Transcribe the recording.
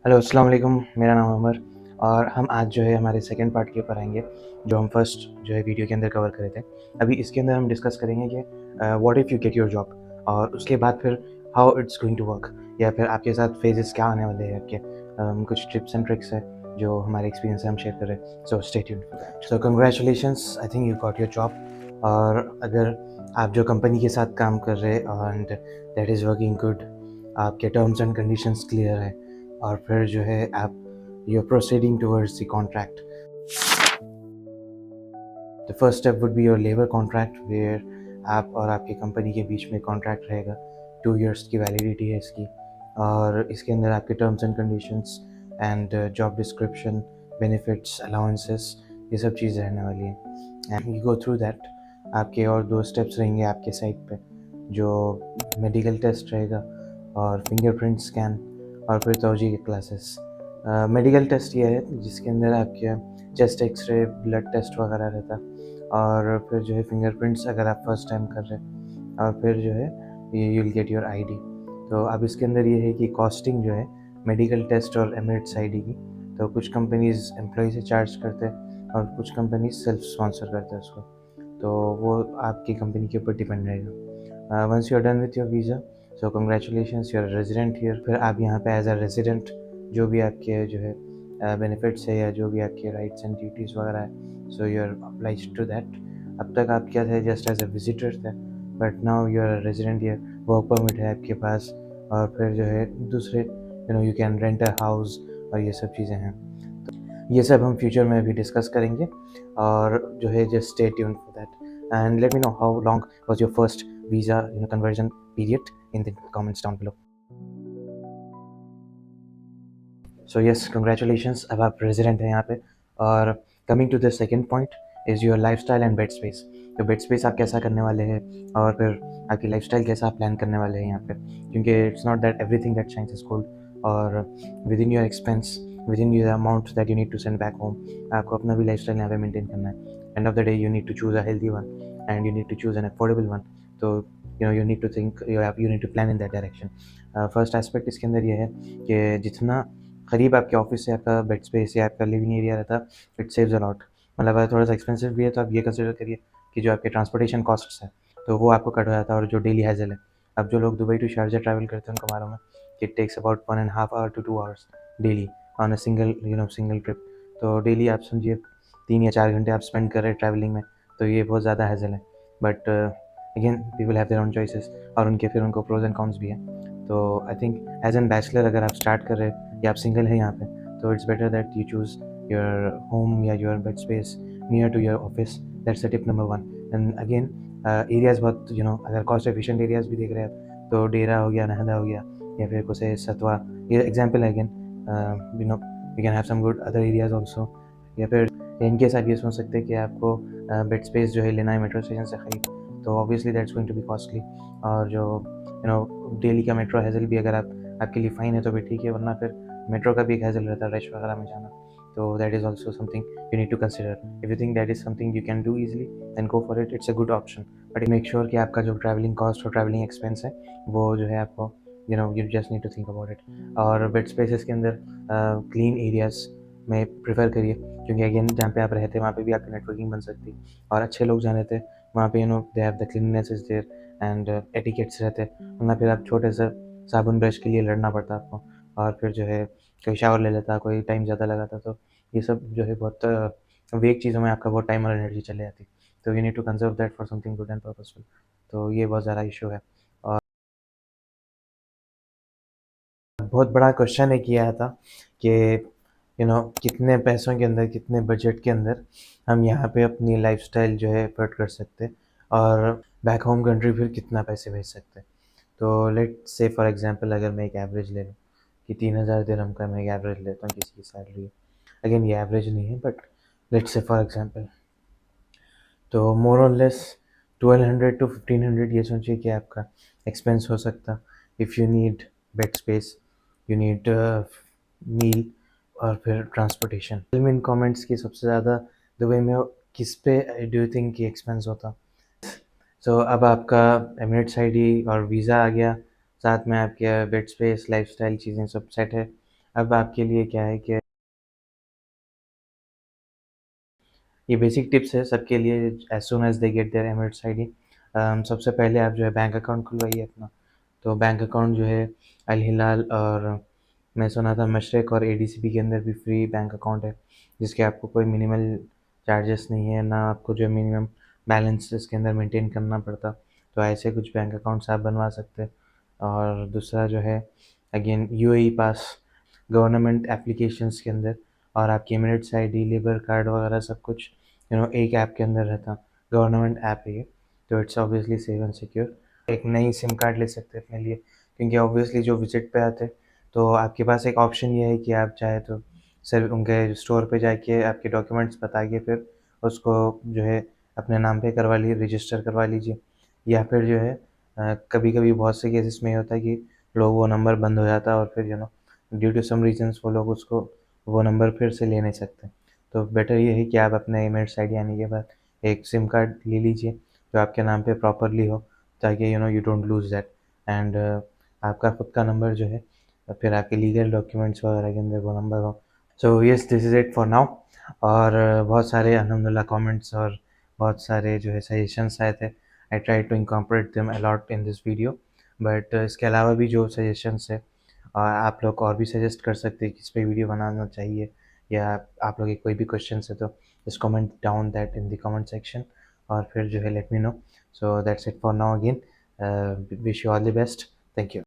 Hello अस्सलाम वालेकुम। मेरा नाम उमर और हम आज जो है हमारे सेकंड पार्ट के ऊपर आएंगे जो हम फर्स्ट जो है वीडियो के अंदर कवर करे थे। अभी इसके अंदर हम डिस्कस करेंगे कि what if you get your job और उसके बाद फिर how it's going to work या फिर आपके साथ फेजेस क्या आने वाले हैं आपके। कुछ टिप्स एंड ट्रिक्स है जो हमारे एक्सपीरियंस से हम शेयर कर रहे हैं। So stay tuned for that. So congratulations, I think you got your job. और अगर आप जो कंपनी के साथ काम कर रहे हैं and that is working good, आपके टर्म्स एंड कंडीशंस क्लियर है और फिर जो है आप you are proceeding towards the contract. The first step would be your labour contract, where आप और आपकी कंपनी के बीच में कॉन्ट्रैक्ट रहेगा। 2 इयर्स की वैलिडिटी है इसकी और इसके अंदर आपके terms and conditions and job description, benefits, allowances, ये सब चीज़ें रहने वाली हैं and you go through that. आपके और 2 स्टेप्स रहेंगे आपके साइट पे, जो मेडिकल टेस्ट रहेगा और फिंगरप्रिंट स्कैन और फिर तोजी के क्लासेस। मेडिकल टेस्ट ये है जिसके अंदर आपके चेस्ट एक्सरे, ब्लड टेस्ट वगैरह रहता है और फिर जो है फिंगरप्रिंट्स अगर आप फर्स्ट टाइम कर रहे हैं और फिर जो है ये you will get your ID. तो अब इसके अंदर ये है कि कॉस्टिंग जो है मेडिकल टेस्ट और एमिरेट्स आईडी की, तो कुछ कंपनीज एम्प्लॉय से चार्ज करते हैं और कुछ कंपनीज सेल्फ स्पॉन्सर करते हैं उसको, तो वो आपकी कंपनी के ऊपर डिपेंड रहेगा। Once you are done with your visa, so congratulations, you are resident here. फिर आप यहाँ पे एज अ रेजिडेंट जो भी आपके जो है बेनिफिट्स है या जो भी आपके राइट्स एंड ड्यूटीज़ वगैरह है, so you are applies to that. अब तक आप क्या थे, जस्ट एज अ विजिटर थे, but now you are resident here. Work permit है आपके पास और फिर जो है दूसरे you can rent a house और ये सब चीज़ें हैं। तो ये सब हम फ्यूचर में भी डिस्कस करेंगे और जो है just stay tuned for that and let me know how long was your first visa conversion period in the comments down below. So yes, congratulations, अब आप रेजिडेंट हैं यहाँ पे। और coming to the second point is your lifestyle and bed space. तो bed space आप कैसा करने वाले हैं और फिर आपकी लाइफस्टाइल कैसा आप प्लान करने वाले हैं यहाँ पे, क्योंकि it's not that everything that shines is gold. और within your expense, within your amount that you need to send back home, आपको अपना भी लाइफस्टाइल यहाँ पे मेंटेन करना है। End of the day you need to choose a healthy one and you need to choose an affordable one. तो you need to think, you need to plan in that direction. First aspect इसके अंदर ये है कि जितना करीब आपके office से आपका बेड स्पेस या आपका लिविंग एरिया रहता, इट सेव्स अ लॉट। मतलब अगर थोड़ा सा एक्सपेंसिव भी है तो आप ये कंसिडर करिए कि जो आपके ट्रांसपोर्टेशन कॉस्ट्स हैं तो वो आपको कट हो जाता है। और जो डेली हैजल है, अब जो लोग दुबई टू शारजा ट्रैवल करते हैं उनको मालूम है कि it takes about 1.5 hour to 2 hours daily on a single trip. तो डेली आप समझिए 3 या 4 घंटे आप स्पेंड कर रहे हैं ट्रैवलिंग में, तो ये बहुत ज़्यादा हैजल है। But again people have their own choices और उनके फिर उनको प्रोज एंड कॉन्स भी हैं। तो I think as an bachelor अगर आप स्टार्ट कर रहे हैं या आप सिंगल हैं यहाँ पे, तो it's better that you choose your home या your bed space near to your office. That's the tip number 1। And again areas बहुत अगर कॉस्ट एफिशिएंट एरियाज़ भी देख रहे हैं आप, तो डेरा हो गया, नहदा हो गया या फिर कुछ सतवा, ये एग्जाम्पल है। Again you can have some good other areas also. या फिर इनकेस आप ये सोच सकते हैं कि आपको बेड स्पेस जो है लेना है मेट्रो स्टेशन से ख़रीद, तो obviously that's going to be costly. और जो डेली का मेट्रो हैजल भी अगर आपके लिए फ़ाइन है तो भी ठीक है, वरना फिर मेट्रो का भी एक हैजल रहता है रश वगैरह में जाना। तो that is also something you need to consider. If you think that is something you can do easily, then go for it, it's a good option. But make sure कि आपका जो travelling cost और travelling expense है वो जो है आपको you just need to think about it. और बेड स्पेसेस के अंदर क्लीन एरियाज़ में प्रेफर करिए, क्योंकि अगेन जहाँ पे आप रहते हैं वहाँ पे भी आपकी नेटवर्किंग बन सकती है और अच्छे लोग जहाँ रहते हैं वहाँ पे they have the cleanness is there and etiquettes रहते हैं, वरना फिर आप छोटे से साबुन ब्रश के लिए लड़ना पड़ता आपको और फिर जो है कोई शावर ले लेता, कोई टाइम ज़्यादा लगाता, तो ये सब जो है बहुत वेक चीज़ों में आपका बहुत टाइम और एनर्जी चले जाती। तो you need to conserve that for something good and purposeful. तो ये बहुत ज़्यादा इशू है। और बहुत बड़ा क्वेश्चन एक किया था कि कितने पैसों के अंदर, कितने बजट के अंदर हम यहाँ पे अपनी लाइफस्टाइल जो है एफर्ट कर सकते हैं और बैक होम कंट्री फिर कितना पैसे भेज सकते हैं। तो लेट से फॉर एग्जांपल अगर मैं एक एवरेज ले लूँ कि 3,000 दिरहम का मैं एक एवरेज लेता हूँ किसी की सैलरी है। अगेन ये एवरेज नहीं है, बट लेट से फॉर एग्जांपल, तो मोर और लेस 1200 to 1500 ये सोचिए कि आपका एक्सपेंस हो सकता। If you need bed space, you need meal और फिर ट्रांसपोर्टेशन। इन कमेंट्स की सबसे ज़्यादा दुबई में किस पे डू यू थिंक कि एक्सपेंस होता। सो अब आपका एमिरेट्स आईडी और वीज़ा आ गया, साथ में आपके बेड स्पेस, लाइफस्टाइल चीज़ें सब सेट है। अब आपके लिए क्या है कि ये बेसिक टिप्स है सबके लिए as soon as they get their Emirates ID. सबसे पहले आप जो है बैंक अकाउंट खुलवाइए अपना। तो बैंक अकाउंट जो है अल हिलाल और मैं सुना था मशरक और एडीसीबी के अंदर भी फ्री बैंक अकाउंट है, जिसके आपको कोई मिनिमल चार्जेस नहीं है, ना आपको जो मिनिमम बैलेंस इसके अंदर मेंटेन करना पड़ता। तो ऐसे कुछ बैंक अकाउंट्स आप बनवा सकते हैं। और दूसरा जो है अगेन यूएई पास गवर्नमेंट एप्लीकेशंस के अंदर और आपकी एमिरेट्स आईडी लेबर कार्ड वगैरह सब कुछ एक ऐप के अंदर रहता। गवर्नमेंट ऐप है ये, तो it's obviously save and secure. एक नई सिम कार्ड ले सकते हैं अपने लिए, क्योंकि ऑब्वियसली जो विजिट पे आते हैं तो आपके पास एक ऑप्शन ये है कि आप चाहे तो सिर्फ उनके स्टोर पे जाके आपके डॉक्यूमेंट्स बता के फिर उसको जो है अपने नाम पे करवा लीजिए, रजिस्टर करवा लीजिए। या फिर जो है कभी कभी बहुत से केसेस में ये होता है कि लोग वो नंबर बंद हो जाता है और फिर ड्यू टू सम रीजंस वो लोग उसको वो नंबर फिर से ले नहीं सकते। तो बेटर ये है कि आप अपने ईमेल्स आईडी आने के बाद एक सिम कार्ड ले लीजिए जो आपके नाम पे प्रॉपरली हो, ताकि you don't lose that. And आपका खुद का नंबर जो है फिर आपके लीगल डॉक्यूमेंट्स वगैरह के अंदर वो नंबर हो। So yes, this is it for now. और बहुत सारे अल्हम्दुलिल्लाह कमेंट्स और बहुत सारे जो है सजेशंस आए थे। I try to incorporate them a lot in this video. But इसके अलावा भी जो सजेशंस है आप लोग और भी सजेस्ट कर सकते हैं किस पे वीडियो बनाना चाहिए, या आप लोग के कोई भी क्वेश्चन है तो just comment down that in the comment section और फिर जो है late me no. So that's it for now again. Wish you all the best. Thank you.